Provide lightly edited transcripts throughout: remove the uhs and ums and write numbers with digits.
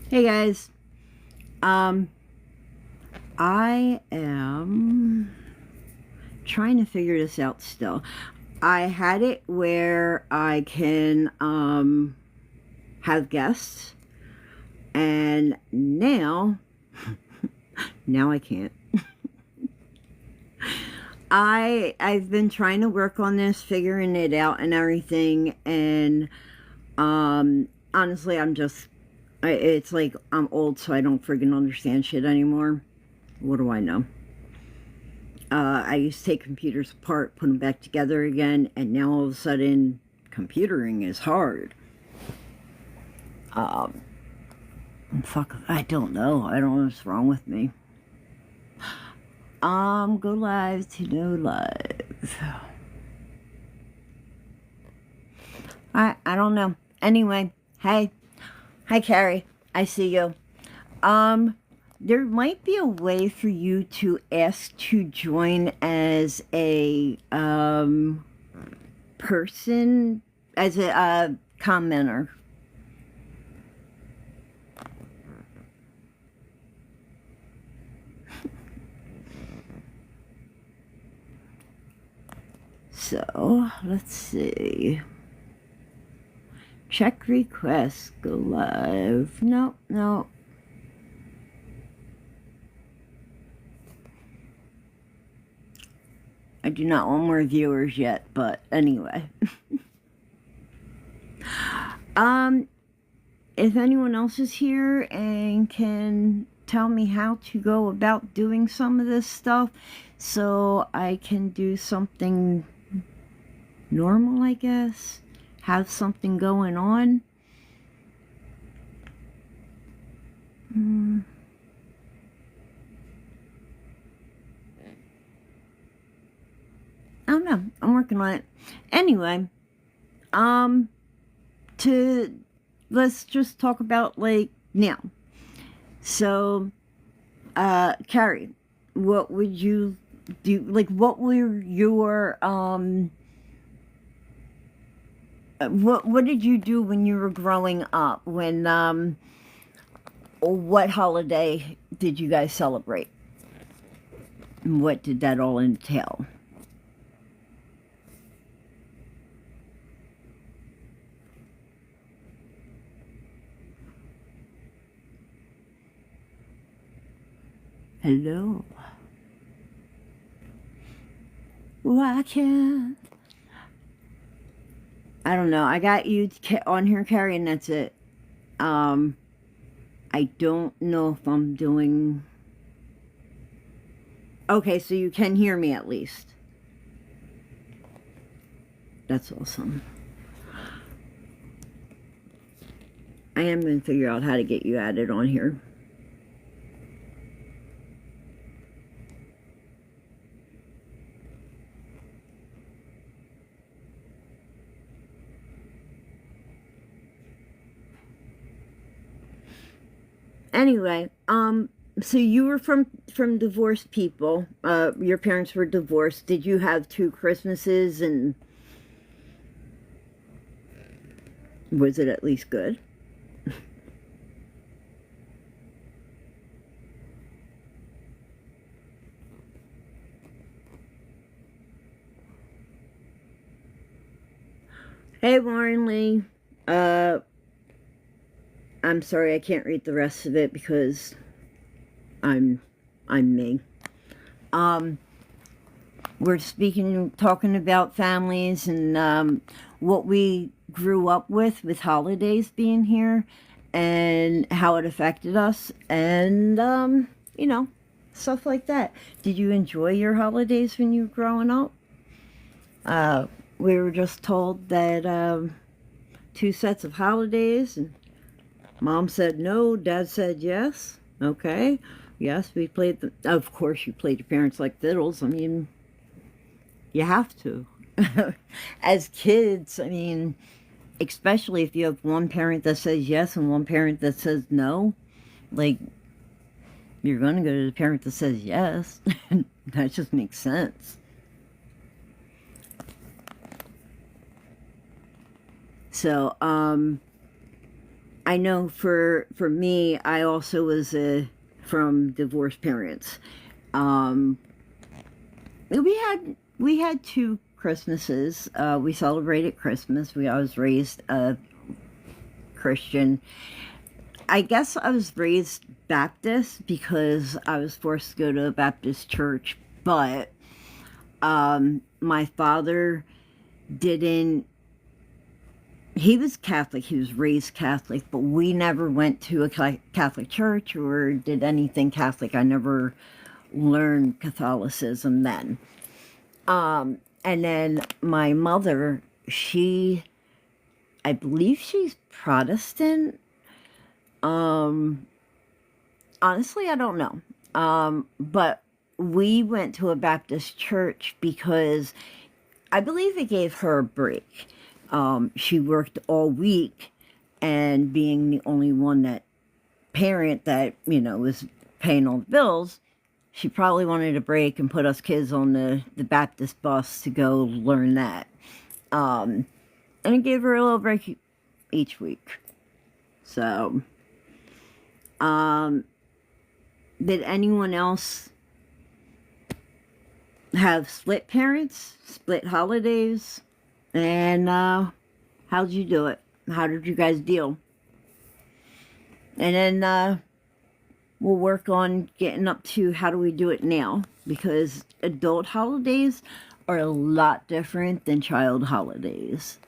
Hey guys, I am trying to figure this out still. I had it where I can have guests, and now I can't. I've been trying to work on this, figuring it out and everything, and honestly, it's like I'm old, so I don't friggin' understand shit anymore. What do I know? I used to take computers apart, put them back together again, and now all of a sudden, computering is hard. Um, Fuck, I don't know. I don't know what's wrong with me. Go live to no live. I don't know. Anyway, hey. Hi, Carrie. I see you. There might be a way for you to ask to join as a, person, as a, commenter. So, let's see. Check requests, go live. No. I do not want more viewers yet, but anyway. If anyone else is here and can tell me how to go about doing some of this stuff so I can do something normal, I guess, have something going on. I don't know. I'm working on it. Anyway, let's just talk about, like, now. So, Carrie, what would you do? Like, what were your, what did you do when you were growing up? What holiday did you guys celebrate? And what did that all entail? Hello. Why can't I don't know. I got you on here, Carrie, and that's it. I don't know if I'm doing... Okay, so you can hear me at least. That's awesome. I am going to figure out how to get you added on here. Anyway, so you were from divorced people. Your parents were divorced. Did you have two Christmases, and was it at least good? Hey, Warren Lee. I'm sorry I can't read the rest of it because I'm me. We're talking about families and what we grew up with holidays being here and how it affected us and, you know, stuff like that. Did you enjoy your holidays when you were growing up? We were just told that two sets of holidays, and Mom said no, Dad said yes. Okay. Yes, we played of course you played your parents like fiddles. I mean, you have to. As kids, I mean, especially if you have one parent that says yes and one parent that says no, like, you're going to go to the parent that says yes. That just makes sense. So, I know for me, I also was from divorced parents. Um, we had two Christmases. We celebrated Christmas. I was raised Christian. I guess I was raised Baptist because I was forced to go to a Baptist church, but my father didn't. He was Catholic. He was raised Catholic, but we never went to a Catholic church or did anything Catholic. I never learned Catholicism then. And then my mother, I believe she's Protestant. Honestly, I don't know. But we went to a Baptist church because I believe it gave her a break. She worked all week, and being the only parent that, was paying all the bills, she probably wanted a break and put us kids on the Baptist bus to go learn that. And it gave her a little break each week. So, did anyone else have split parents, split holidays? And how'd you do it? How did you guys deal? And then we'll work on getting up to how do we do it now, because adult holidays are a lot different than child holidays.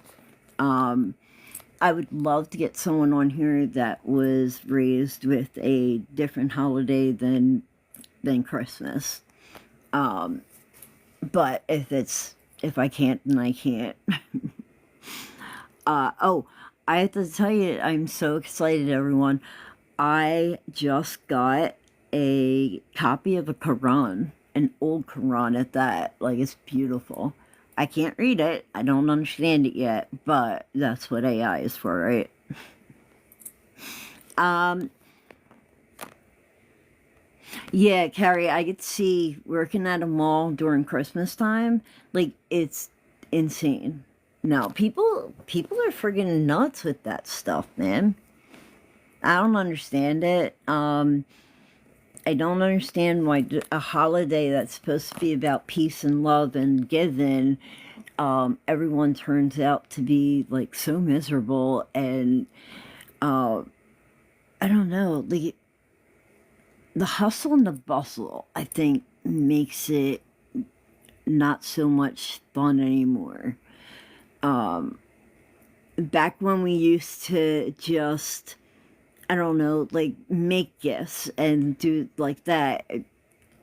I would love to get someone on here that was raised with a different holiday than Christmas. But if I can't, then I can't. Oh, I have to tell you, I'm so excited, everyone. I just got a copy of a Quran, an old Quran at that. Like, it's beautiful. I can't read it. I don't understand it yet, but that's what AI is for, right? Yeah, Carrie, I could see working at a mall during Christmas time. Like, it's insane. No, people are friggin' nuts with that stuff, man. I don't understand it. I don't understand why a holiday that's supposed to be about peace and love and giving, everyone turns out to be like so miserable, and I don't know, the hustle and the bustle, I think, makes it not so much fun anymore. Back when we used to just, I don't know, like, make gifts and do like that,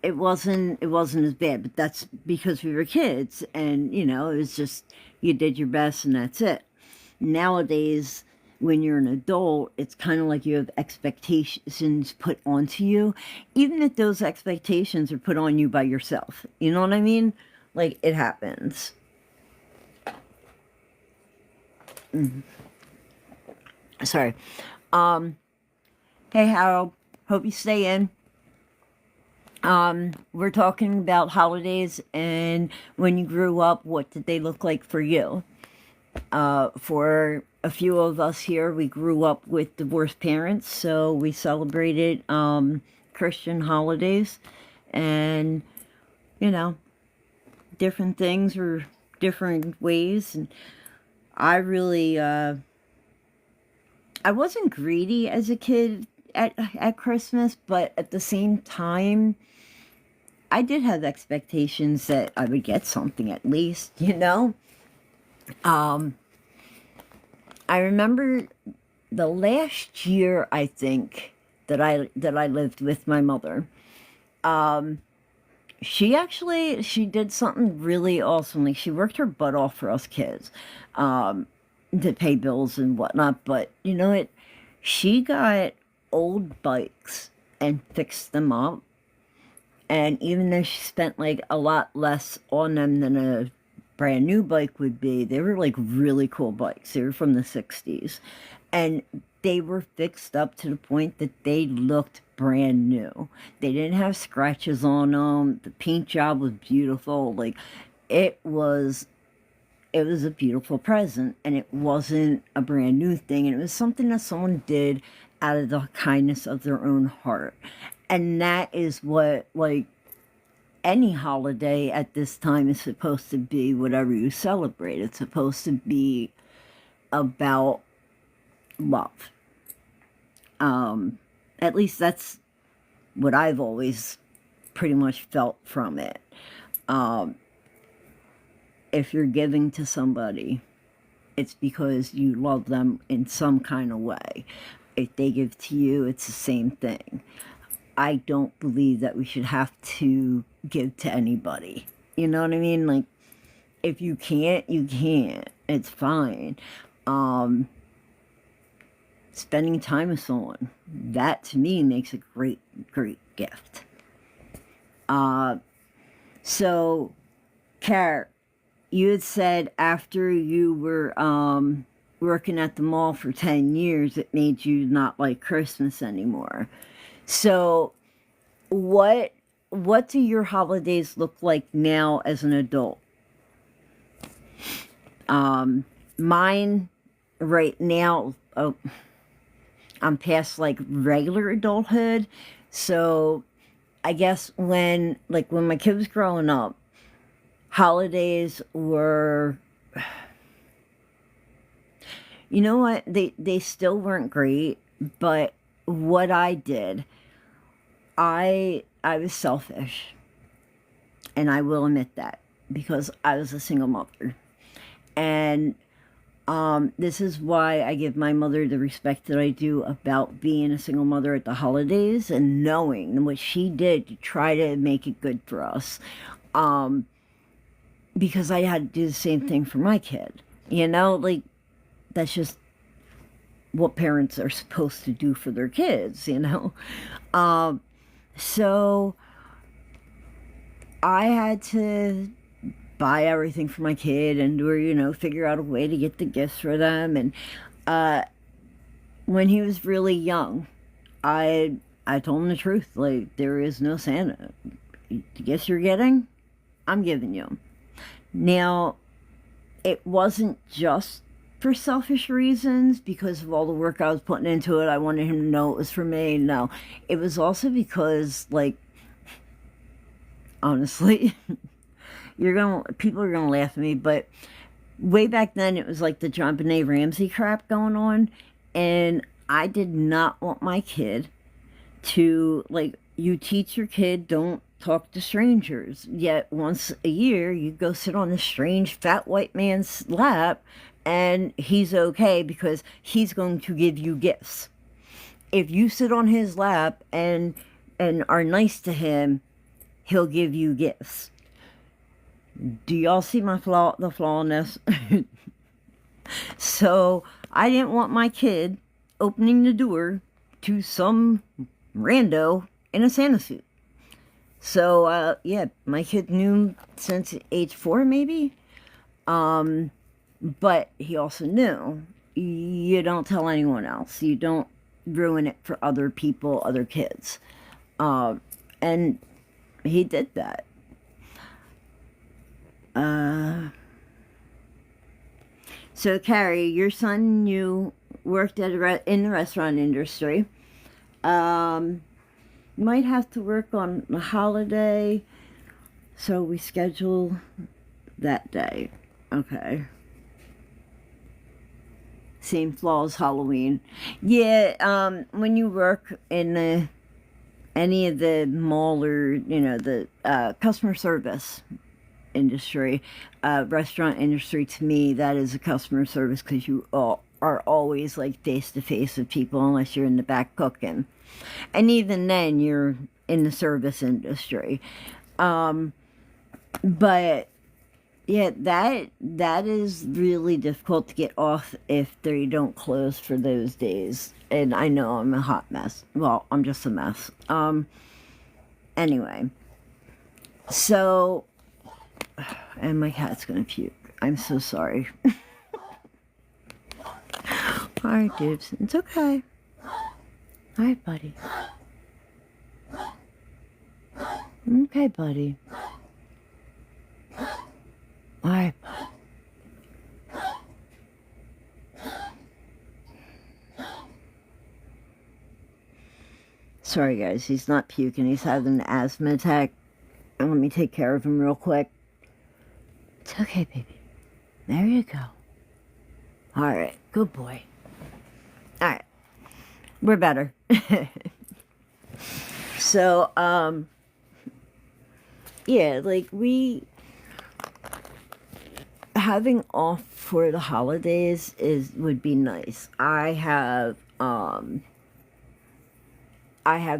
it wasn't as bad, but that's because we were kids, and, it was just, you did your best and that's it. Nowadays, when you're an adult, it's kind of like you have expectations put onto you, even if those expectations are put on you by yourself. You know what I mean? Like, it happens. Sorry. Hey, Harold. Hope you stay in. We're talking about holidays and when you grew up, what did they look like for you? For a few of us here, we grew up with divorced parents, so we celebrated Christian holidays, and different things were different ways. And I really I wasn't greedy as a kid at Christmas, but at the same time, I did have expectations that I would get something at least, I remember the last year, I think, that I lived with my mother. She did something really awesome. Like, she worked her butt off for us kids, to pay bills and whatnot. But you know what? She got old bikes and fixed them up. And even though she spent like a lot less on them than a brand new bike would be, they were like really cool bikes. They were from the 60s. And they were fixed up to the point that they looked brand new. They didn't have scratches on them. The paint job was beautiful. Like, it was it was a beautiful present, and it wasn't a brand new thing, and it was something that someone did out of the kindness of their own heart. And that is what, like, any holiday at this time is supposed to be. Whatever you celebrate, it's supposed to be about love. At least that's what I've always pretty much felt from it. If you're giving to somebody, it's because you love them in some kind of way. If they give to you, it's the same thing. I don't believe that we should have to give to anybody. You know what I mean? Like, if you can't, you can't. It's fine. Spending time with someone, that to me makes a great, great gift. So, Car, you had said after you were working at the mall for 10 years, it made you not like Christmas anymore. So, what do your holidays look like now as an adult? Mine right now, I'm past like regular adulthood. So I guess when my kid was growing up, holidays were, you know what, they still weren't great, but what I did, I was selfish, and I will admit that, because I was a single mother. And this is why I give my mother the respect that I do about being a single mother at the holidays and knowing what she did to try to make it good for us. Because I had to do the same thing for my kid. You know, like, that's just what parents are supposed to do for their kids, you know? So I had to buy everything for my kid and, or, you know, figure out a way to get the gifts for them. And when he was really young, I told him the truth. Like, there is no Santa. The gifts you're getting, I'm giving you. Now, it wasn't just for selfish reasons, because of all the work I was putting into it. I wanted him to know it was for me. No, it was also because, like, honestly, people are gonna laugh at me, but way back then it was like the John Benet Ramsey crap going on, and I did not want my kid to, like, you teach your kid don't talk to strangers, yet once a year you go sit on a strange fat white man's lap and he's okay because he's going to give you gifts. If you sit on his lap and are nice to him, he'll give you gifts. Do y'all see the flaw in this? So I didn't want my kid opening the door to some rando in a Santa suit. So yeah, my kid knew since age 4, maybe. But he also knew you don't tell anyone else. You don't ruin it for other people, other kids. And he did that. So, Carrie, your son, you worked at in the restaurant industry. Might have to work on a holiday, so we schedule that day. Okay. Same flaw as Halloween. Yeah, when you work in any of the mall or, you know, the customer service industry, restaurant industry, to me, that is a customer service, because you are always, like, face-to-face with people unless you're in the back cooking. And even then, you're in the service industry. But yeah, that is really difficult to get off if they don't close for those days. And I know I'm a hot mess. Well, I'm just a mess. Anyway. So, and my cat's gonna puke. I'm so sorry. Alright, dudes. It's okay. Alright, buddy. Okay, buddy. Alright. Sorry, guys. He's not puking. He's having an asthma attack. And let me take care of him real quick. It's okay, baby. There you go. Alright. Good boy. Alright. We're better. So, yeah, like, having off for the holidays would be nice. I have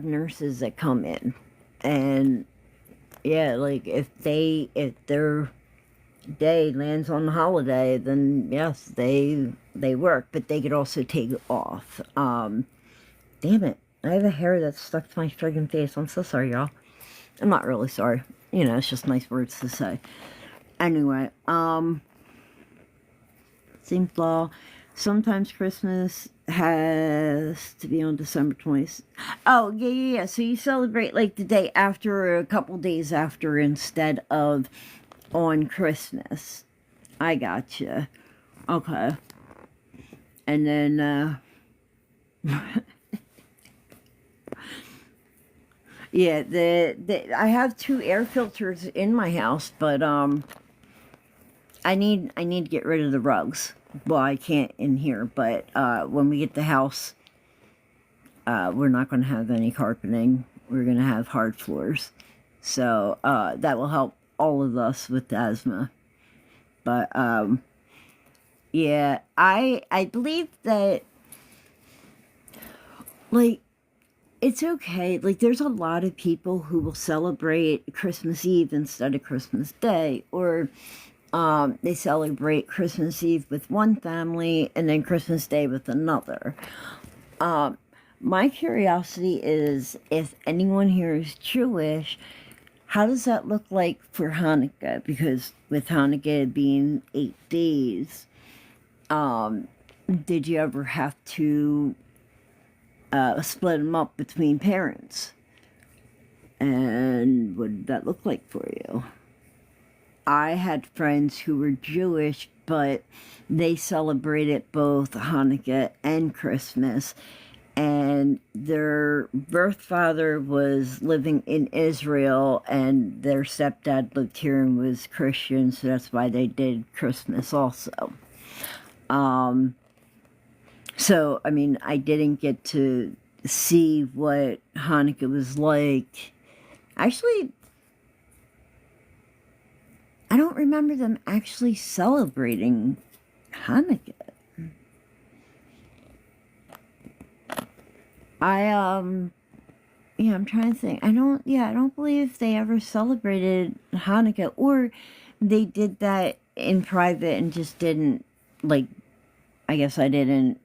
nurses that come in, and yeah, like, if their day lands on the holiday, then yes, they work, but they could also take it off. Damn it, I have a hair that's stuck to my friggin' face. I'm so sorry, y'all. I'm not really sorry. You know, it's just nice words to say. Anyway, seems law. Sometimes Christmas has to be on December 20th. Oh, yeah. So you celebrate like the day after or a couple days after instead of on Christmas. I gotcha. Okay. And then, yeah, I have 2 air filters in my house, but, I need to get rid of the rugs. Well, I can't in here, but when we get the house, we're not going to have any carpeting. We're going to have hard floors. So that will help all of us with asthma. But yeah, I believe that, like, it's okay. Like, there's a lot of people who will celebrate Christmas Eve instead of Christmas Day, or they celebrate Christmas Eve with one family and then Christmas Day with another. My curiosity is, if anyone here is Jewish, how does that look like for Hanukkah? Because with Hanukkah being 8 days, did you ever have to split them up between parents? And what did that look like for you? I had friends who were Jewish, but they celebrated both Hanukkah and Christmas. And their birth father was living in Israel, and their stepdad lived here and was Christian, so that's why they did Christmas also. So, I mean, I didn't get to see what Hanukkah was like. Actually, I don't remember them actually celebrating Hanukkah. Yeah, I'm trying to think. I don't believe they ever celebrated Hanukkah, or they did that in private and just didn't, like, I guess I didn't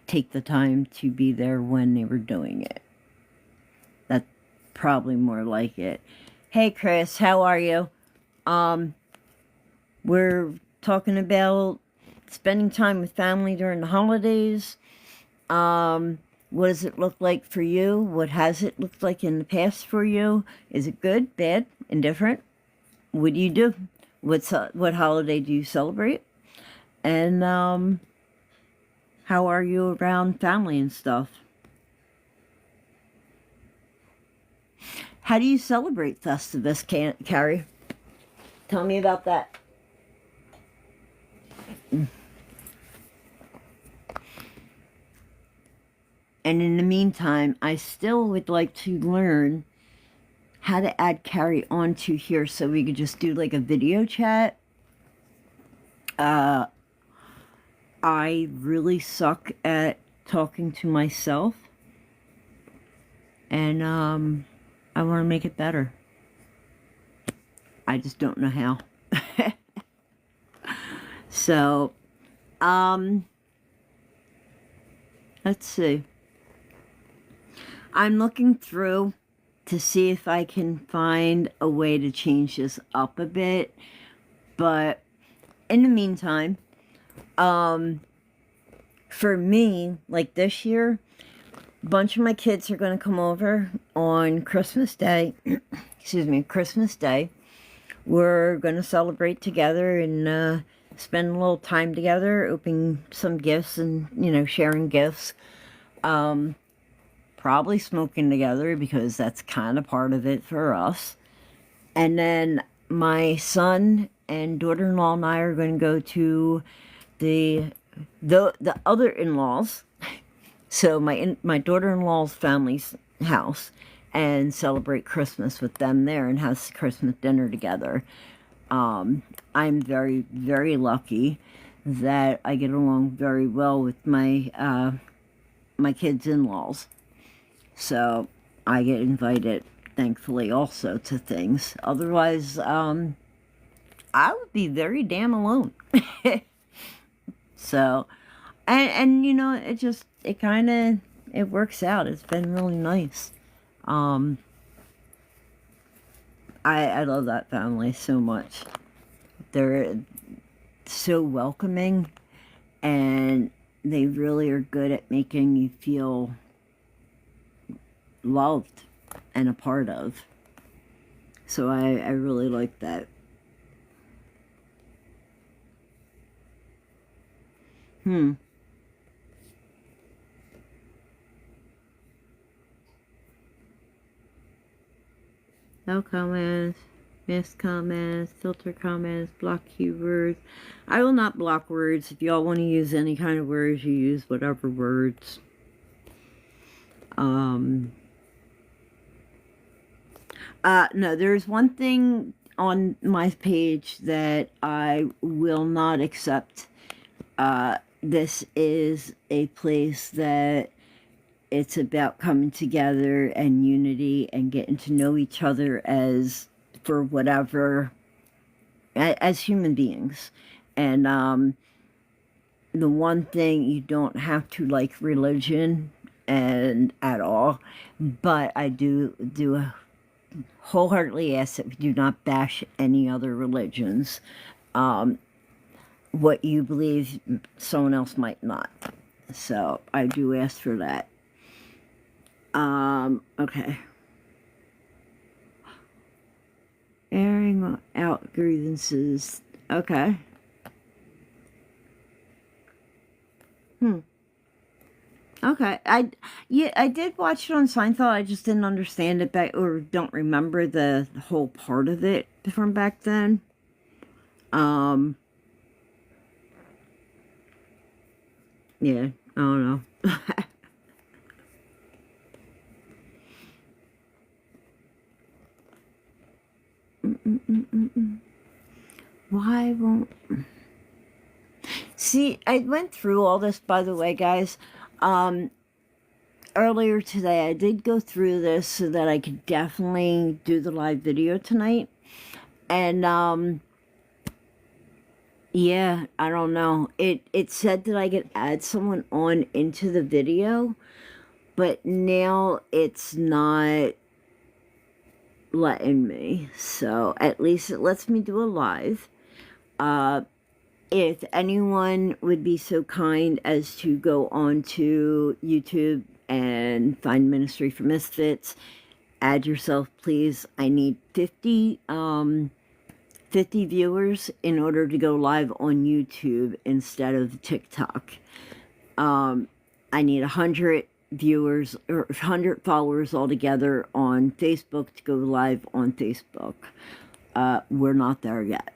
take the time to be there when they were doing it. That's probably more like it. Hey, Chris, how are you? We're talking about spending time with family during the holidays. What does it look like for you? What has it looked like in the past for you? Is it good, bad, indifferent? What do you do? What holiday do you celebrate? And, how are you around family and stuff? How do you celebrate Festivus, Carrie? Tell me about that. And in the meantime, I still would like to learn how to add Carrie onto here so we could just do like a video chat. I really suck at talking to myself. And I want to make it better. I just don't know how. So, let's see. I'm looking through to see if I can find a way to change this up a bit. But in the meantime, for me, like this year, a bunch of my kids are going to come over on Christmas Day. Excuse me, Christmas Day. We're going to celebrate together and spend a little time together, opening some gifts and, you know, sharing gifts. probably smoking together because that's kind of part of it for us. And then my son and daughter-in-law and I are going to go to the other in-laws, so my daughter-in-law's family's house, and celebrate Christmas with them there and have Christmas dinner together. I'm very, very lucky that I get along very well with my my kids' in-laws. So I get invited, thankfully, also to things. Otherwise, I would be very damn alone. So, and you know, it kind of, it works out. It's been really nice. I love that family so much. They're so welcoming, and they really are good at making you feel loved and a part of. So I really like that. No comments, missed comments, filter comments, block keywords. I will not block words. If y'all want to use any kind of words, you use whatever words. No, there's one thing on my page that I will not accept. This is a place that it's about coming together and unity and getting to know each other as for whatever, as human beings. And the one thing, you don't have to like religion and at all, but I do wholeheartedly ask that we do not bash any other religions. What you believe, someone else might not. So I do ask for that. Okay. Airing out grievances. Okay. Okay. I did watch it on Seinfeld. I just didn't understand it back, or don't remember the whole part of it from back then. Yeah, I don't know. Why won't... See, I went through all this, by the way, guys. Earlier today, I did go through this so that I could definitely do the live video tonight. And, yeah, I don't know. It said that I could add someone on into the video, but now it's not letting me. So at least it lets me do a live. If anyone would be so kind as to go on to YouTube and find Ministry for Misfits, add yourself, please. I need 50 viewers in order to go live on YouTube instead of TikTok. I need 100 viewers or 100 followers altogether on Facebook to go live on Facebook. We're not there yet.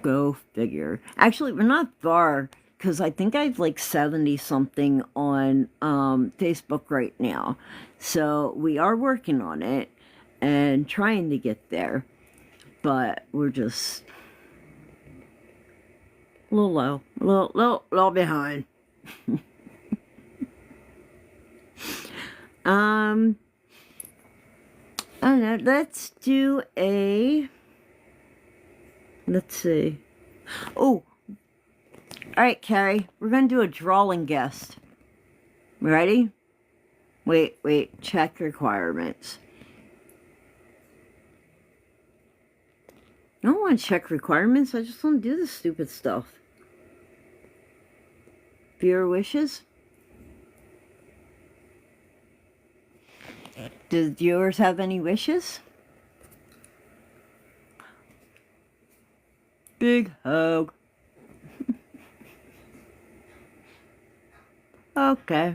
Go figure. Actually, we're not far, because I think I have like 70 something on Facebook right now. So we are working on it and trying to get there. But we're just a little low, a little behind. I don't know, let's do a, let's see. Oh, all right, Carrie, we're going to do a drawing guest. Ready? Wait, check requirements. I don't want to check requirements, I just want to do this stupid stuff. Viewer wishes? Do viewers have any wishes? Big hug. Okay.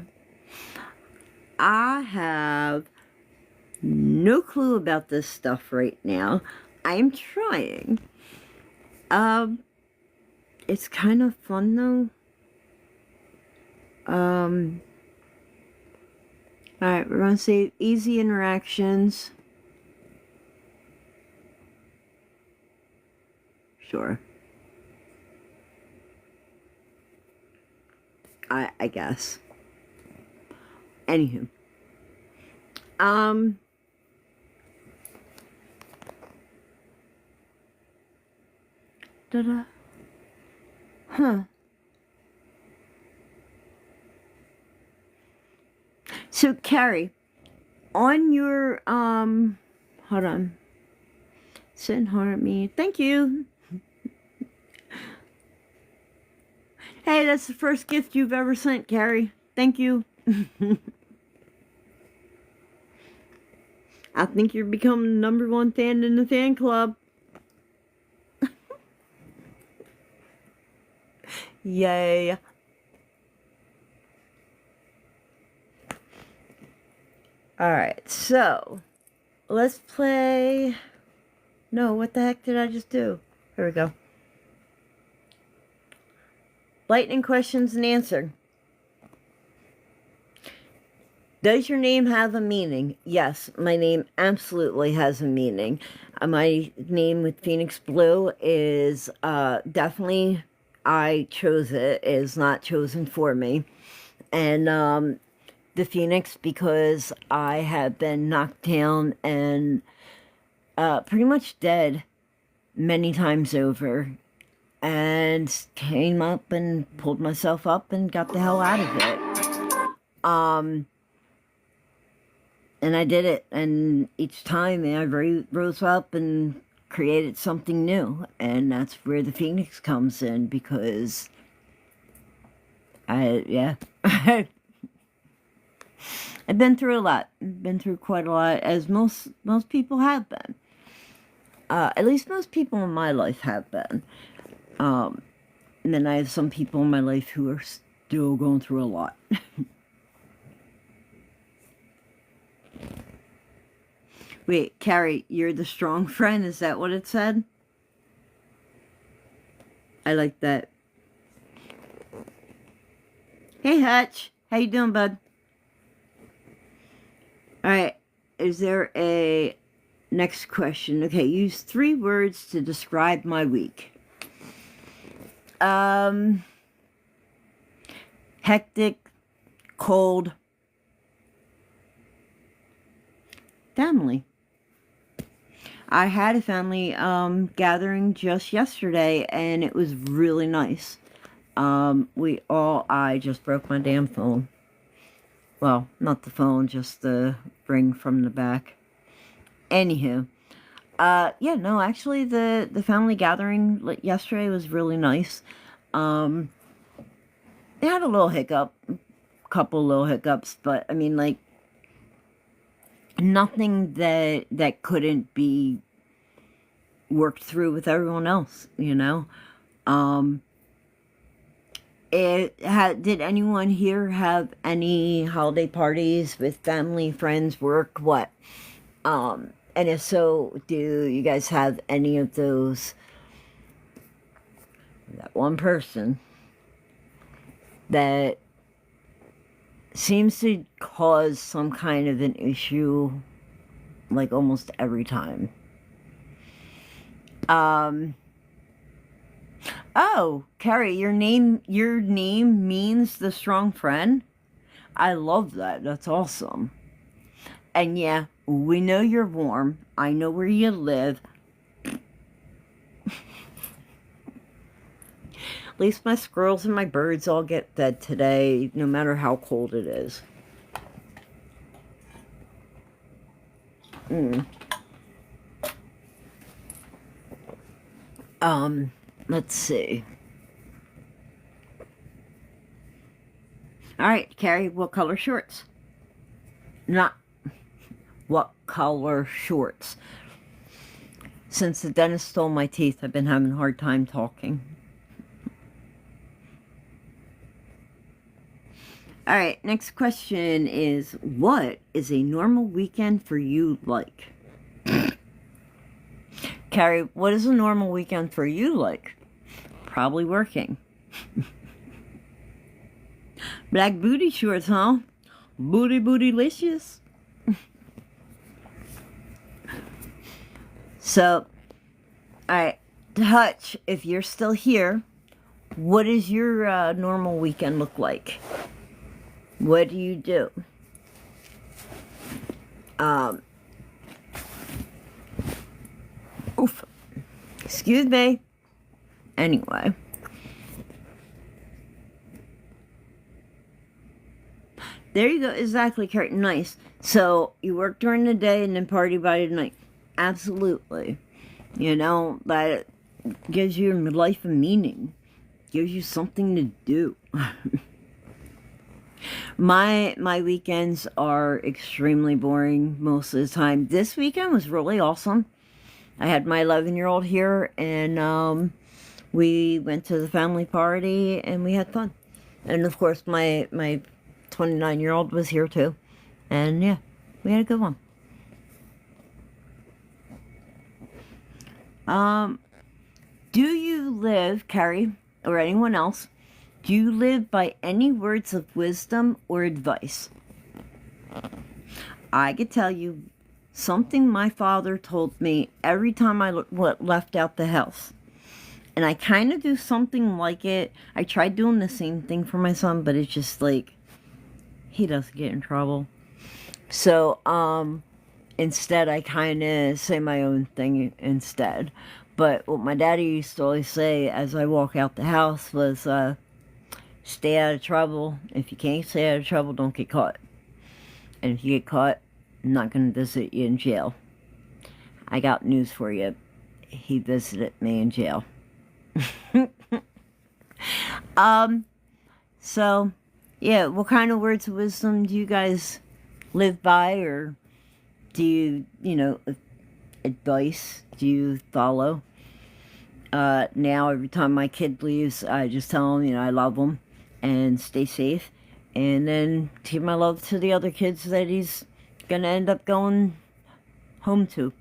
I have no clue about this stuff right now. I'm trying. It's kind of fun though. Alright, we're going to say easy interactions. Sure. I guess. Anywho. Da-da. Huh. So, Carrie, on your, hold on. Send heart me. Thank you. Hey, that's the first gift you've ever sent, Carrie. Thank you. I think you're becoming the #1 fan in the fan club. Yay. Alright, so let's play. No, what the heck did I just do? Here we go. Lightning questions and answer. Does your name have a meaning? Yes, my name absolutely has a meaning. My name with Phoenix Blue is definitely, I chose it. It is not chosen for me. And the Phoenix, because I have been knocked down and pretty much dead many times over, and came up and pulled myself up and got the hell out of it. And I did it, and each time I rose up and created something new, and that's where the Phoenix comes in, because yeah. I've been through a lot. I've been through quite a lot, as most people have been. At least most people in my life have been. And then I have some people in my life who are still going through a lot. Wait, Carrie, you're the strong friend? Is that what it said? I like that. Hey, Hutch. How you doing, bud? Alright, is there a next question? Okay, use 3 words to describe my week. Hectic, cold, family. I had a family gathering just yesterday, and it was really nice. I just broke my damn phone. Well, not the phone, just the ring from the back. Anywho, yeah, no, actually, the family gathering yesterday was really nice. It had a little hiccup, couple little hiccups, but I mean, like, nothing that couldn't be worked through with everyone else, you know. Did anyone here have any holiday parties with family, friends, work, what? And if so, do you guys have any of those? That one person that seems to cause some kind of an issue, like, almost every time. Oh, Carrie, your name means the strong friend? I love that. That's awesome. And yeah, we know you're warm. I know where you live. At least my squirrels and my birds all get fed today, no matter how cold it is. Let's see. Alright, Carrie, what color shorts? Not what color shorts. Since the dentist stole my teeth, I've been having a hard time talking. All right, next question is, what is a normal weekend for you like? Carrie, what is a normal weekend for you like? Probably working. Black booty shorts, huh? Booty bootylicious. So, alright, Hutch, if you're still here, what does your normal weekend look like? What do you do? Oof. Excuse me. Anyway. There you go. Exactly, Kurt. Nice. So, you work during the day and then party by the night. Absolutely. You know, that gives your life a meaning. Gives you something to do. My weekends are extremely boring most of the time. This weekend was really awesome. I had my 11-year-old here, and we went to the family party, and we had fun. And, of course, my 29-year-old was here, too. And, yeah, we had a good one. Do you live, Carrie, or anyone else, do you live by any words of wisdom or advice? I could tell you something my father told me every time I left out the house. And I kind of do something like it. I tried doing the same thing for my son, but it's just like, he doesn't get in trouble. So, instead, I kind of say my own thing instead. But what my daddy used to always say as I walk out the house was, stay out of trouble. If you can't stay out of trouble, don't get caught. And if you get caught, I'm not going to visit you in jail. I got news for you. He visited me in jail. So, yeah, what kind of words of wisdom do you guys live by, or do you, advice do you follow? Now, every time my kid leaves, I just tell him, I love him and stay safe. And then give my love to the other kids that he's going to end up going home to.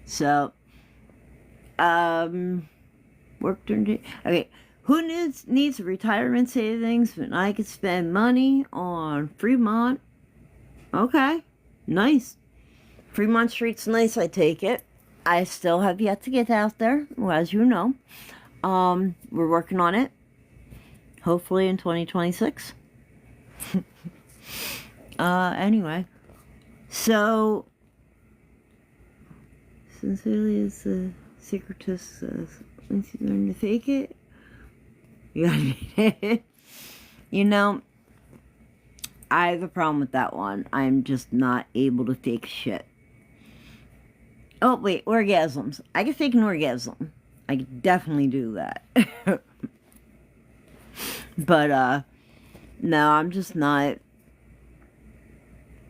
So, work during the day. Okay, who needs retirement savings when I could spend money on Fremont? Okay, nice. Fremont Street's nice, I take it. I still have yet to get out there, as you know. We're working on it. Hopefully in 2026. Anyway. So, sincerely is the secret to success. Once you learn to fake it, you gotta need it. I have a problem with that one. I'm just not able to fake shit. Oh, wait, orgasms. I can fake an orgasm. I can definitely do that. But, no, I'm just not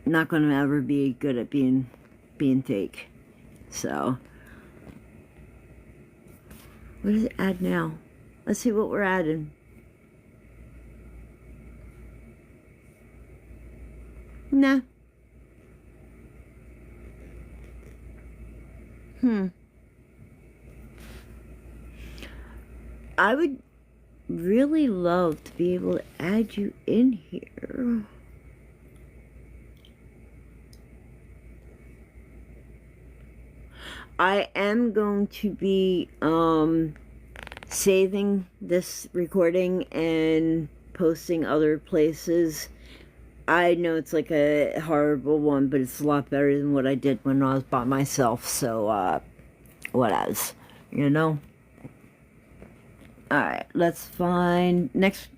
going to ever be good at being fake. So, what does it add now? Let's see what we're adding. Nah. I would really love to be able to add you in here. I am going to be saving this recording and posting other places. I know it's like a horrible one, but it's a lot better than what I did when I was by myself. So, what else? Alright, let's find next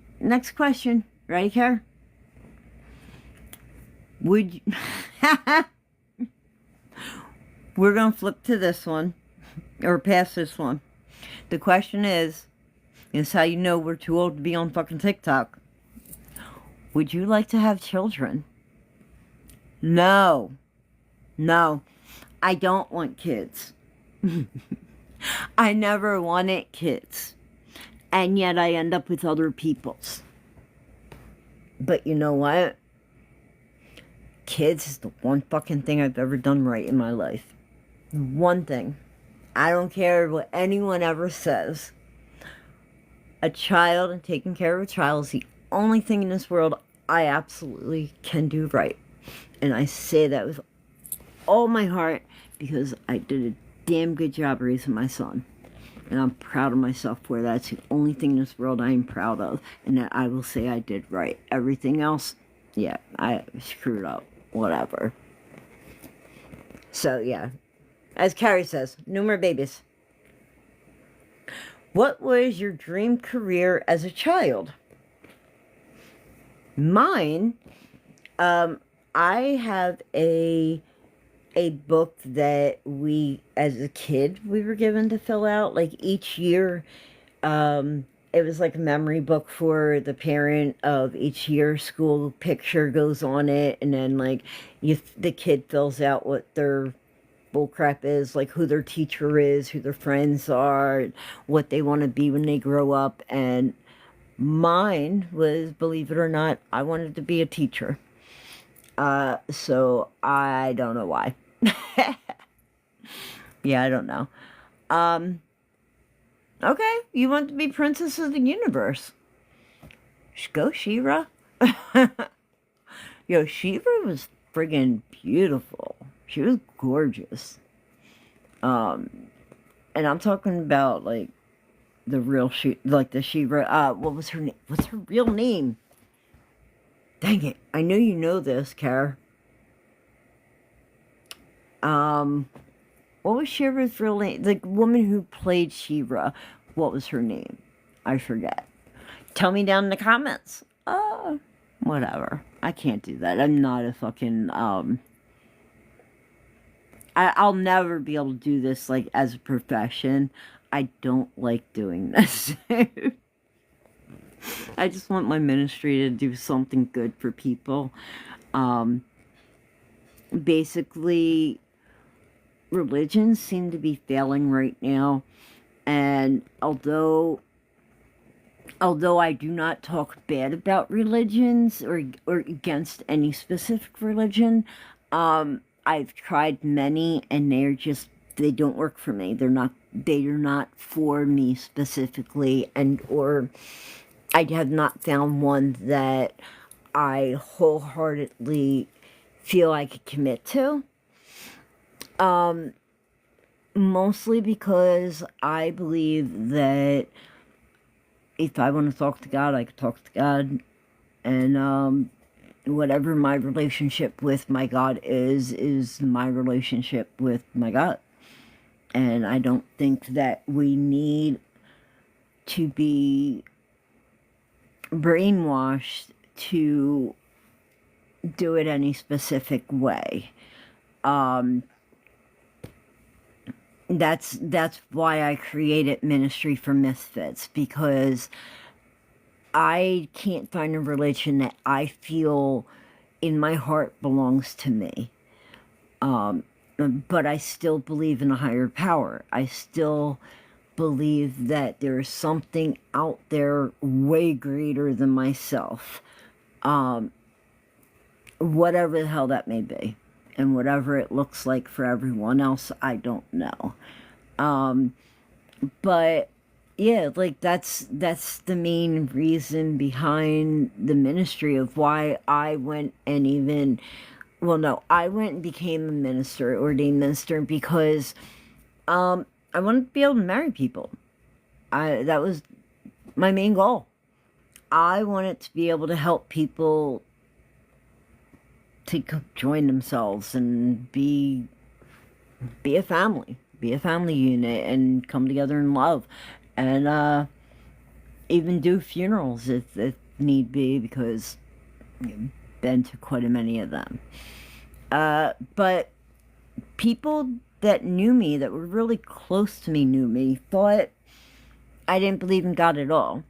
question. Ready, Kara? Would you... We're going to flip to this one, or past this one. The question is how you know we're too old to be on fucking TikTok. Would you like to have children? No. No. I don't want kids. I never wanted kids. And yet I end up with other people's. But you know what? Kids is the one fucking thing I've ever done right in my life. One thing. I don't care what anyone ever says. A child and taking care of a child is the only thing in this world I absolutely can do right. And I say that with all my heart because I did a damn good job raising my son. And I'm proud of myself for that. It's the only thing in this world I am proud of. And that I will say I did right. Everything else, yeah, I screwed up. Whatever. So, yeah. As Carrie says, no more babies. What was your dream career as a child? Mine, I have a book that we, as a kid, we were given to fill out. Like each year, it was like a memory book for the parent of each year. School picture goes on it, and then like the kid fills out what their bullcrap is, like who their teacher is, who their friends are, what they want to be when they grow up. And mine was, believe it or not, I wanted to be a teacher. So I don't know why. Yeah, I don't know. Okay, you want to be Princess of the Universe. Go, She-Ra. Yo, She-Ra was friggin' beautiful. She was gorgeous. And I'm talking about, like, the real the She-Ra. What was her name? What's her real name? Dang it. I know you know this, Kara. What was She-Ra's real name? The woman who played She-Ra. What was her name? I forget. Tell me down in the comments. Whatever. I can't do that. I'm not a fucking, I'll never be able to do this, like, as a profession. I don't like doing this. I just want my ministry to do something good for people. Basically, religions seem to be failing right now. And although I do not talk bad about religions or against any specific religion, I've tried many and they don't work for me. They are not for me specifically, or I have not found one that I wholeheartedly feel I could commit to. Mostly because I believe that if I want to talk to God, I could talk to God. And whatever my relationship with my God is my relationship with my God. And I don't think that we need to be brainwashed to do it any specific way. That's why I created Ministry for Misfits, because I can't find a religion that I feel in my heart belongs to me. But I still believe in a higher power. I still believe that there is something out there way greater than myself. Whatever the hell that may be. And whatever it looks like for everyone else, I don't know. But yeah, like that's the main reason behind the ministry of why I went and even, well, no, I went and became a minister, ordained minister, because I wanted to be able to marry people. That was my main goal. I wanted to be able to help people to join themselves and be a family unit and come together in love, and even do funerals if need be, because I've been to quite a many of them. But people that knew me, that were really close to me, thought I didn't believe in God at all,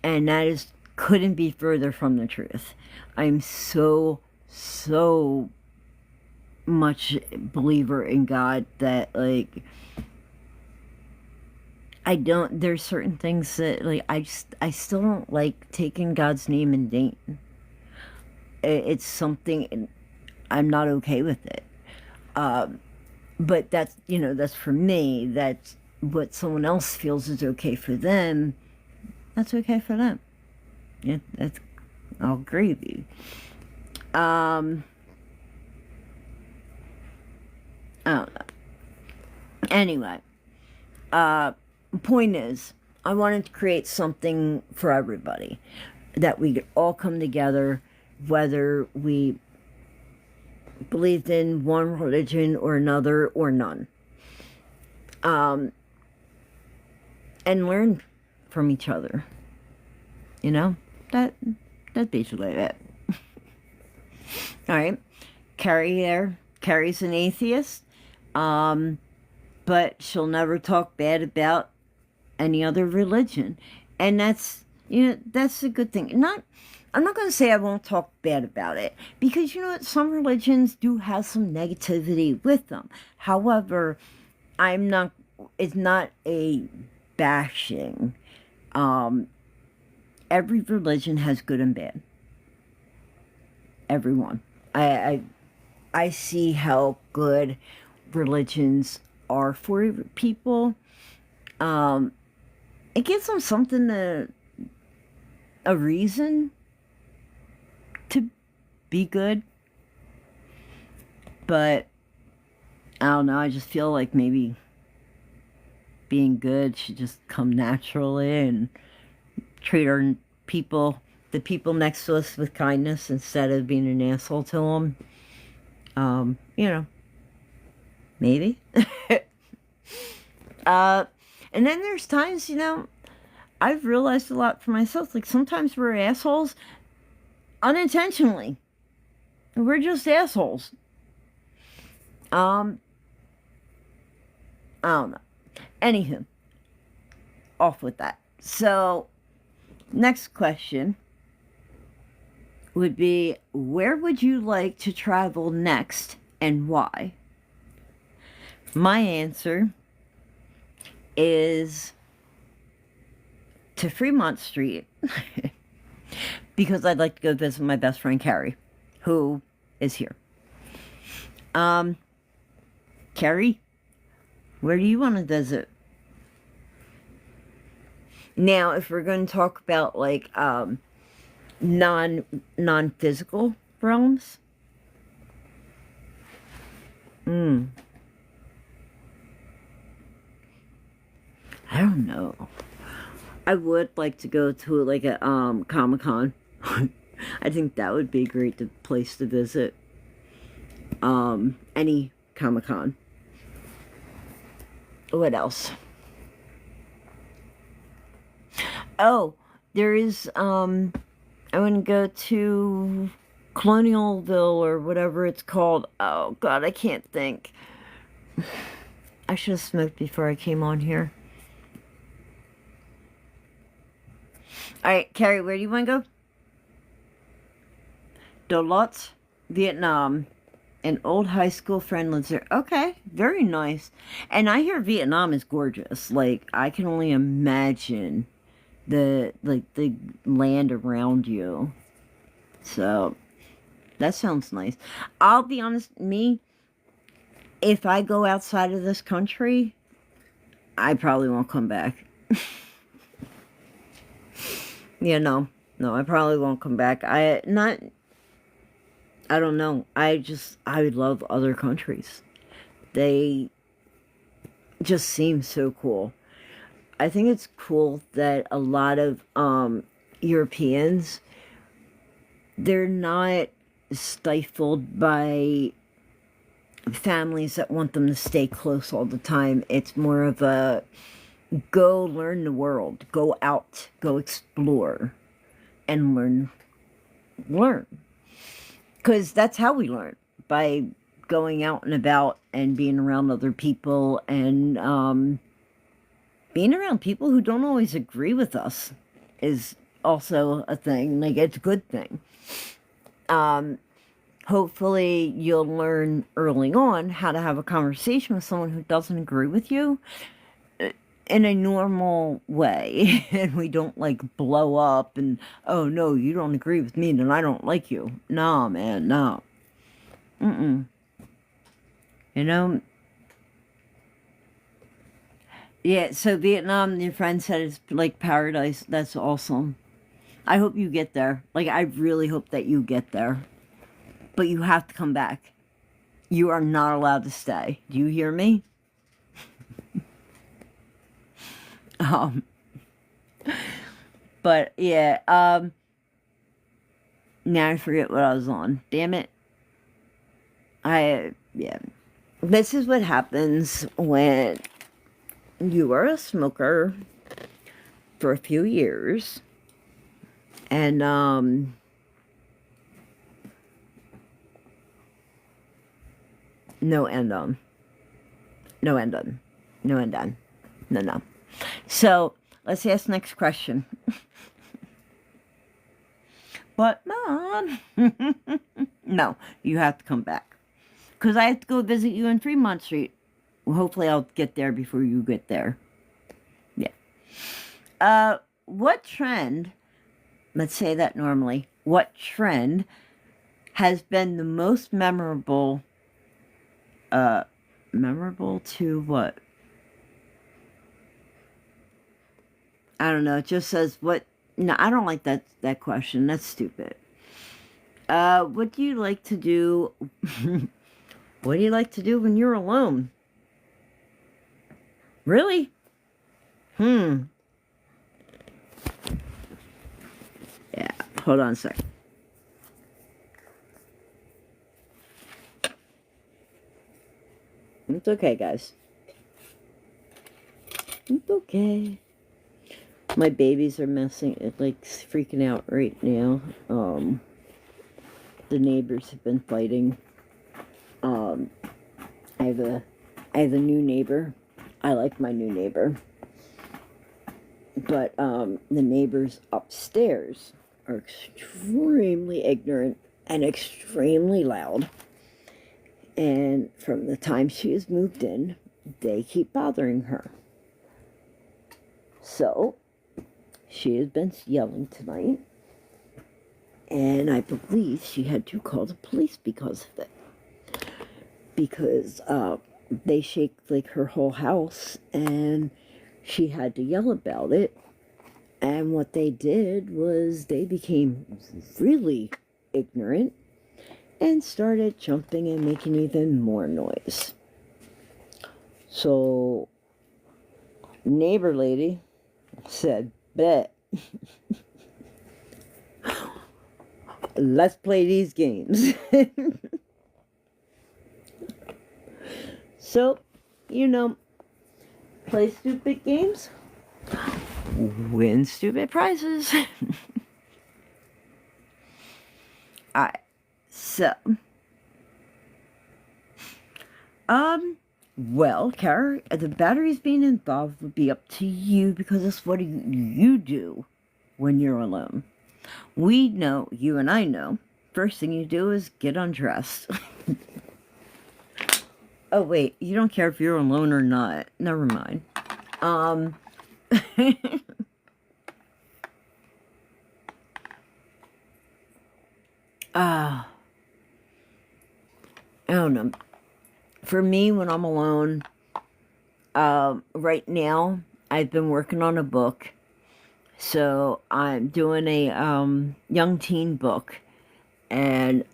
and that couldn't be further from the truth. I'm so much believer in God that, like, there's certain things that, like, I still don't like taking God's name in vain. It's something, I'm not okay with it. But that's, that's for me. That's what someone else feels is okay for them. That's okay for them. Yeah, I'll agree with you. I don't know. Anyway, point is, I wanted to create something for everybody that we could all come together, whether we believed in one religion or another or none, and learn from each other. That's basically it. All right, Carrie's an atheist, but she'll never talk bad about any other religion, and that's a good thing. I'm not going to say I won't talk bad about it, because some religions do have some negativity with them. However, it's not a bashing. Every religion has good and bad. Everyone. I see how good religions are for people. It gives them something a reason to be good. But I don't know, I just feel like maybe being good should just come naturally, and treat the people next to us with kindness instead of being an asshole to them. Maybe. And then there's times, I've realized a lot for myself, like sometimes we're assholes unintentionally. We're just assholes. I don't know. Anywho, off with that. So, next question would be, where would you like to travel next and why? My answer is to Fremont Street because I'd like to go visit my best friend Carrie, who is here. Carrie, where do you want to visit? Now, if we're going to talk about like non-physical realms, I don't know. I would like to go to like a Comic-Con. I think that would be a great place to visit. Any Comic-Con. What else? Oh, there is, I want to go to Colonialville or whatever it's called. Oh, God, I can't think. I should have smoked before I came on here. Alright, Carrie, where do you want to go? Dolot, Vietnam. An old high school friend lives there. Okay, very nice. And I hear Vietnam is gorgeous. Like, I can only imagine the land around you. So, that sounds nice. I'll be honest, if I go outside of this country, I probably won't come back. No, I probably won't come back. I don't know. I love other countries. They just seem so cool. I think it's cool that a lot of Europeans, they're not stifled by families that want them to stay close all the time. It's more of a go learn the world, go out, go explore, and learn. Because that's how we learn, by going out and about and being around other people and being around people who don't always agree with us is also a thing. Like, it's a good thing. Hopefully you'll learn early on how to have a conversation with someone who doesn't agree with you. in a normal way, and we don't like blow up and, oh no, you don't agree with me, then I don't like you. No, man, no. Mm-mm. You know? Yeah, so Vietnam, your friend said it's like paradise. That's awesome. I hope you get there. Like, I really hope that you get there. But you have to come back. You are not allowed to stay. Do you hear me? Um, but yeah, now I forget what I was on. Damn it. Yeah. This is what happens when you are a smoker for a few years and, no end on. No end on. No end on. No, no. So, let's ask the next question. But, Mom, no, you have to come back. Because I have to go visit you in Fremont Street. Well, hopefully I'll get there before you get there. Yeah. What trend, let's say that normally, what trend has been the most memorable to what? I don't know, it just says what. No, I don't like that question. That's stupid. What do you like to do? What do you like to do when you're alone? Really? Yeah, hold on a sec. It's okay, guys. It's okay. My babies are like freaking out right now. The neighbors have been fighting. I have a new neighbor. I like my new neighbor. But the neighbors upstairs are extremely ignorant and extremely loud. And from the time she has moved in, they keep bothering her. So, she has been yelling tonight. And I believe she had to call the police because of it. Because they shake like her whole house, and she had to yell about it. And what they did was they became really ignorant and started jumping and making even more noise. So, neighbor lady said, bet. Let's play these games. So, play stupid games, win stupid prizes. Alright, so, well, Kara, the batteries being involved would be up to you, because it's what you do when you're alone. We know, you and I know, first thing you do is get undressed. Oh, wait, you don't care if you're alone or not. Never mind. I don't know. For me, when I'm alone, right now, I've been working on a book. So, I'm doing a young teen book. And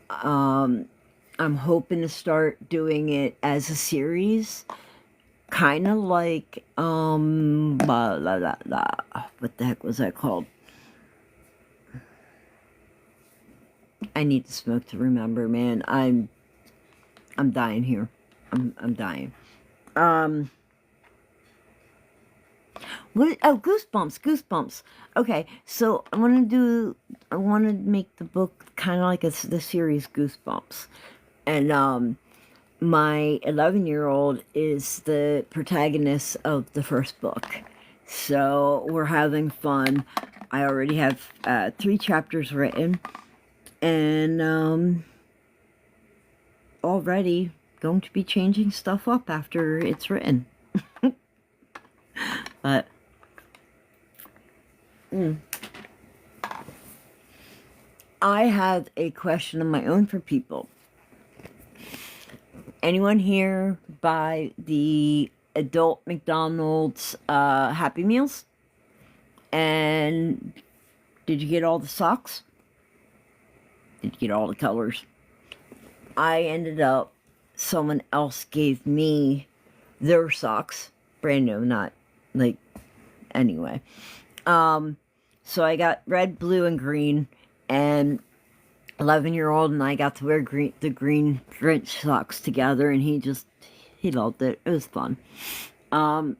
I'm hoping to start doing it as a series, kind of like what the heck was that called? I need to smoke to remember, man. I'm dying here. I'm dying. What? Oh, Goosebumps. Okay, so I want to make the book kind of like the series Goosebumps. And my 11-year-old is the protagonist of the first book. So we're having fun. I already have 3 chapters written. And already going to be changing stuff up after it's written. But I have a question of my own for people. Anyone here buy the adult McDonald's Happy Meals? And did you get all the socks? Did you get all the colors? I ended up, someone else gave me their socks. Brand new, not like, anyway. So I got red, blue, and green, and 11-year-old and I got to wear the green Grinch socks together, and he loved it. It was fun. You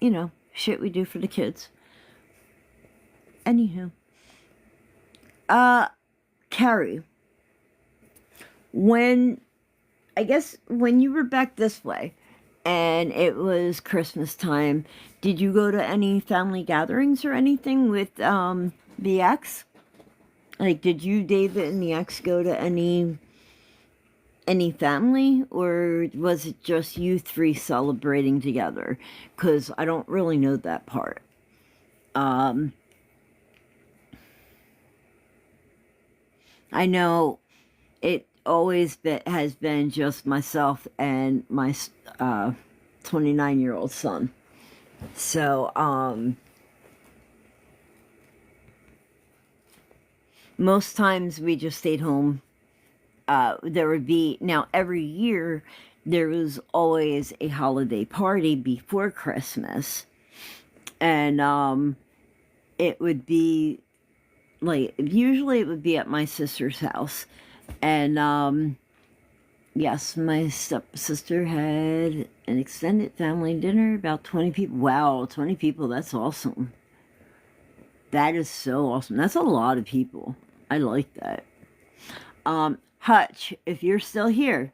know, shit we do for the kids. Anywho. Carrie, I guess when you were back this way, and it was Christmas time, did you go to any family gatherings or anything with, the ex? Like, did you, David, and the ex go to any family, or was it just you three celebrating together? Because I don't really know that part. I know it always has been just myself and my 29-year-old son. So, most times we just stayed home. There would be, now every year, there was always a holiday party before Christmas. And, it would be, like, usually it would be at my sister's house. And, yes, my stepsister had an extended family dinner, about 20 people. Wow, 20 people, that's awesome. That is so awesome. That's a lot of people. I like that. Hutch, if you're still here,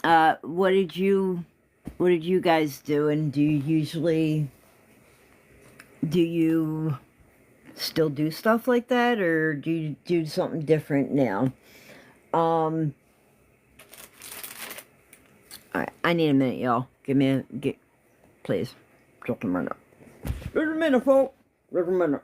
what did you guys do? And do you still do stuff like that, or do you do something different now? Alright, I need a minute, y'all. Please. Just a minute. Just a minute, folks. Just a minute.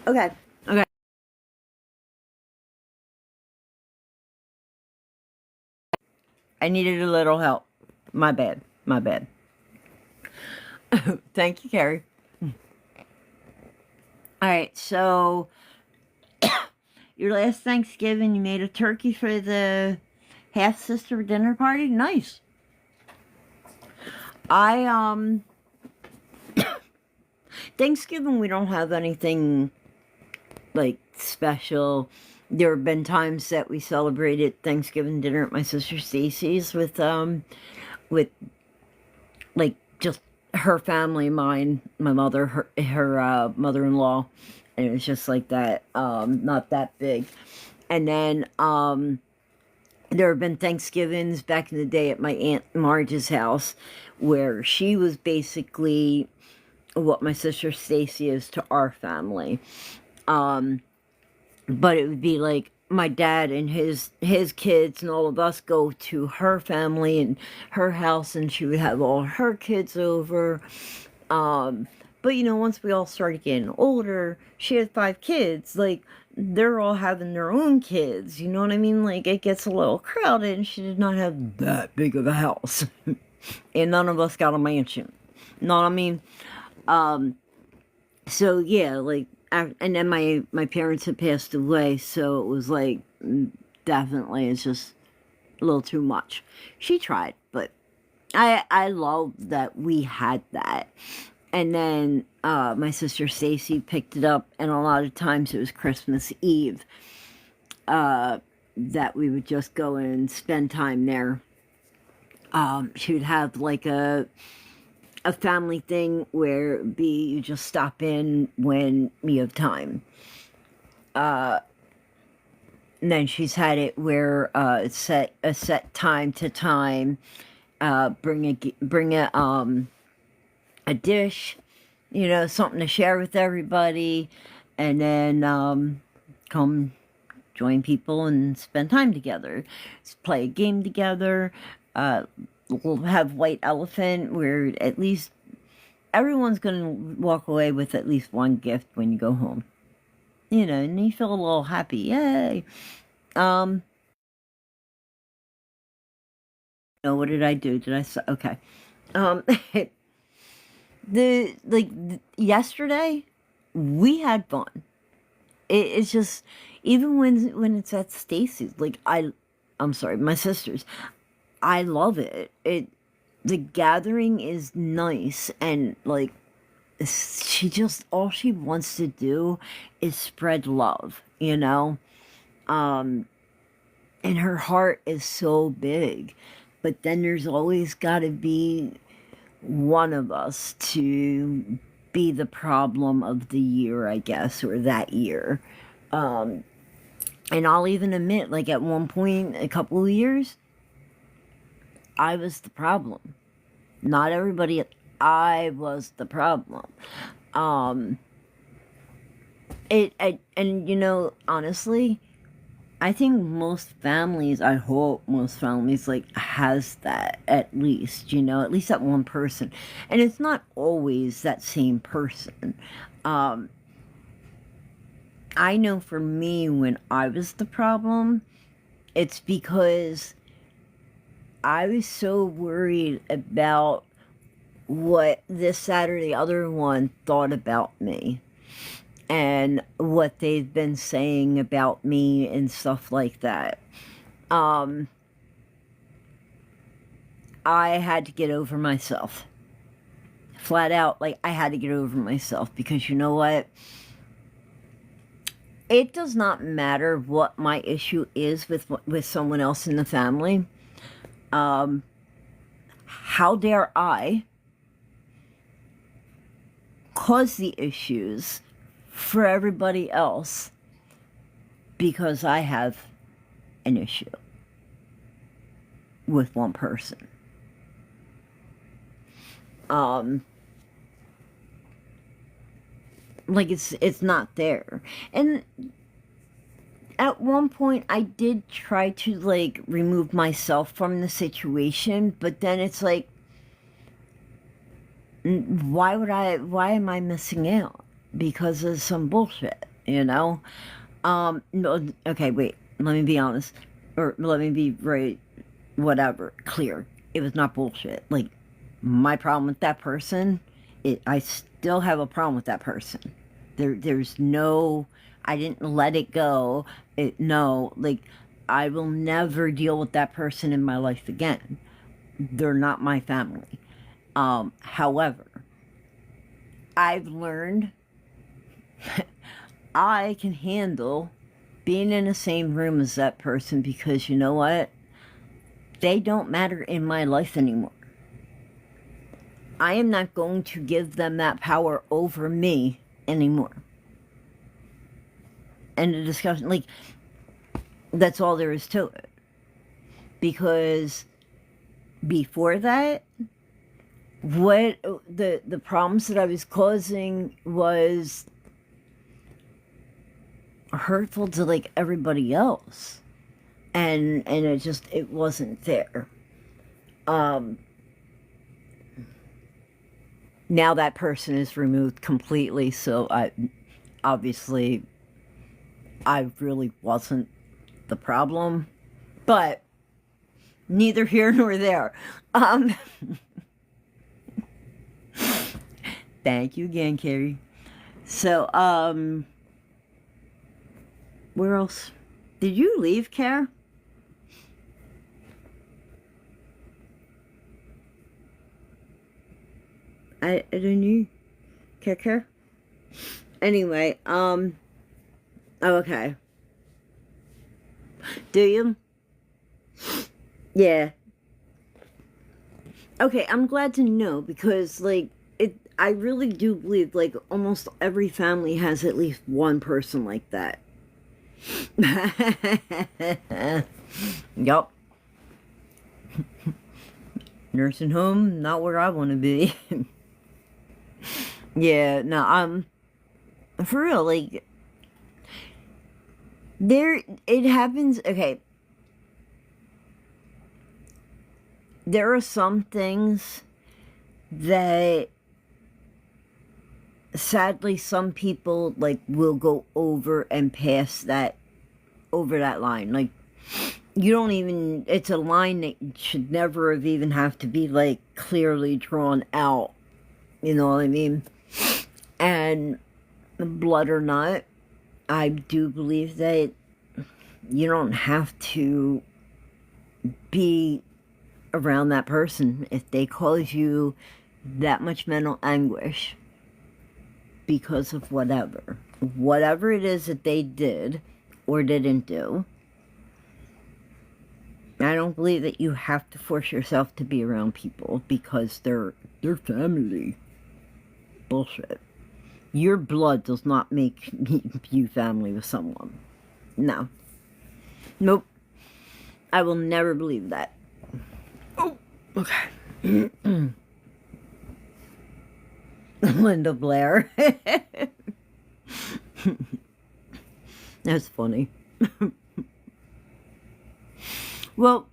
Okay. I needed a little help. My bad. Thank you, Carrie. Alright, so your last Thanksgiving you made a turkey for the half-sister dinner party? Nice. Thanksgiving we don't have anything like special. There have been times that we celebrated Thanksgiving dinner at my sister Stacy's with like just her family, mine, my mother, her mother-in-law, and it was just like that, not that big. And then there have been Thanksgivings back in the day at my Aunt Marge's house, where she was basically what my sister Stacy is to our family. But it would be like my dad and his kids and all of us go to her family and her house, and she would have all her kids over. But you know, once we all started getting older, she had 5 kids. Like, they're all having their own kids. You know what I mean? Like, it gets a little crowded, and she did not have that big of a house. And none of us got a mansion. Know what I mean? So yeah, like, and then my parents had passed away, so it was like, definitely, it's just a little too much. She tried, but I love that we had that. And then my sister Stacy picked it up, and a lot of times it was Christmas Eve that we would just go and spend time there. She would have like a family thing where you just stop in when you have time. And then she's had it where it's set time to time. Bring a dish, you know, something to share with everybody, and then come join people and spend time together. Let's play a game together. We'll have White Elephant, where at least everyone's going to walk away with at least one gift when you go home. You know, and you feel a little happy. Yay! What did I do? Did I say? Okay. Yesterday, we had fun. It's just, even when it's at Stacy's, like, I'm sorry, my sister's, I love it. The gathering is nice, and like, all she wants to do is spread love, you know? And her heart is so big, but then there's always got to be one of us to be the problem of the year, I guess, or that year. And I'll even admit, like, at one point, a couple of years, I was the problem. Not everybody, I was the problem. And you know, honestly, I think most families, I hope most families, like, has that, at least, you know, at least that one person. And it's not always that same person. I know for me, when I was the problem, it's because I was so worried about what this, that, or the other one thought about me, and what they've been saying about me and stuff like that. I had to get over myself. Flat out, like, I had to get over myself, because you know what? It does not matter what my issue is with someone else in the family. How dare I cause the issues for everybody else because I have an issue with one person. Like, it's not there. And at one point I did try to, like, remove myself from the situation, but then it's like, why am I missing out because of some bullshit, you know? No, okay, wait, let me be honest, or let me be clear. It was not bullshit. Like, my problem with that person, I still have a problem with that person. There's no, I didn't let it go. No, like, I will never deal with that person in my life again. They're not my family. However, I've learned I can handle being in the same room as that person, because you know what? They don't matter in my life anymore. I am not going to give them that power over me anymore. And the discussion, like, that's all there is to it. Because before that, what the problems that I was causing was hurtful to, like, everybody else, and it wasn't there. Now that person is removed completely, so I really wasn't the problem, but neither here nor there. Thank you again, Carrie. So, where else? Did you leave, Care? I don't know. Kicker. Anyway, okay. Do you? Yeah. Okay, I'm glad to know because, like, I really do believe, like, almost every family has at least one person like that. Yup. Nursing home, not where I want to be. Yeah, no, for real, like, it happens, okay, there are some things that sadly some people like will go over and pass that over that line. Like you don't even, it's a line that should never have even have to be like clearly drawn out. You know what I mean? And blood or not, I do believe that you don't have to be around that person if they cause you that much mental anguish because of whatever it is that they did or didn't do. I don't believe that you have to force yourself to be around people because they're family. Bullshit. Your blood does not make you family with someone. No. Nope. I will never believe that. Oh, okay. Linda Blair. That's funny. Well,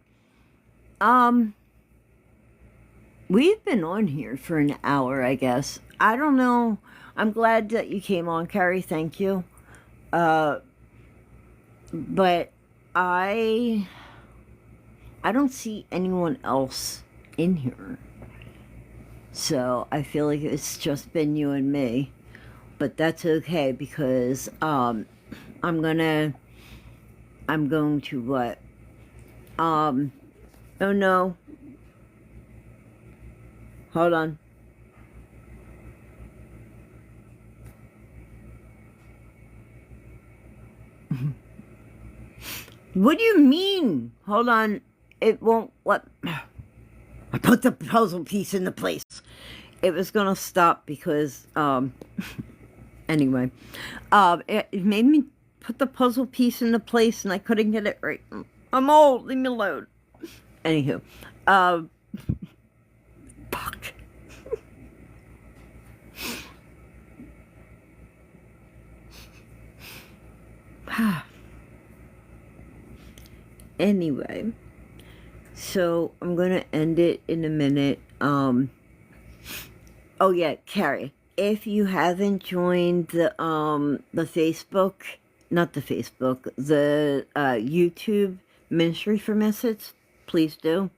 we've been on here for an hour, I guess. I don't know. I'm glad that you came on, Carrie. Thank you. But I don't see anyone else in here. So I feel like it's just been you and me. But that's okay because I'm going to what? Oh no. Hold on. What do you mean? Hold on. It won't let... I put the puzzle piece into place. It was gonna stop because, anyway. It made me put the puzzle piece into place and I couldn't get it right. I'm old. Leave me alone. Anywho. Fuck. Anyway, so I'm gonna end it in a minute. Oh yeah, Carrie, if you haven't joined the Facebook, not the Facebook, the YouTube Ministry for Misfits, please do.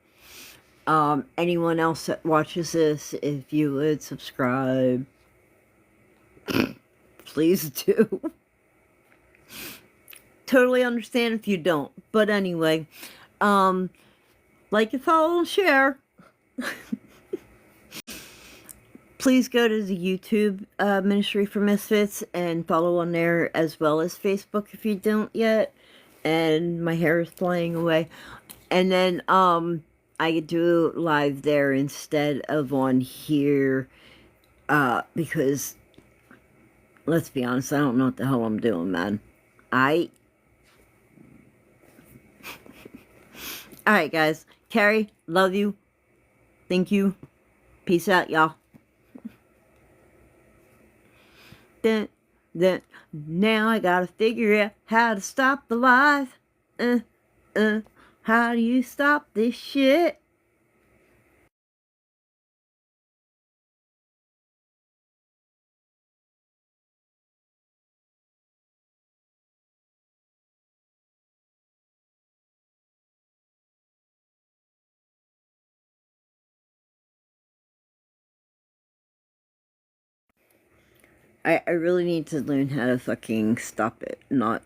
Anyone else that watches this, if you would subscribe, please do. Totally understand if you don't. But anyway, like and follow and share. Please go to the YouTube Ministry for Misfits and follow on there as well as Facebook if you don't yet. And my hair is flying away. And then I do live there instead of on here because let's be honest, I don't know what the hell I'm doing, man. Alright, guys. Carrie, love you. Thank you. Peace out, y'all. Then, now I gotta figure out how to stop the lies. How do you stop this shit? I really need to learn how to fucking stop it, not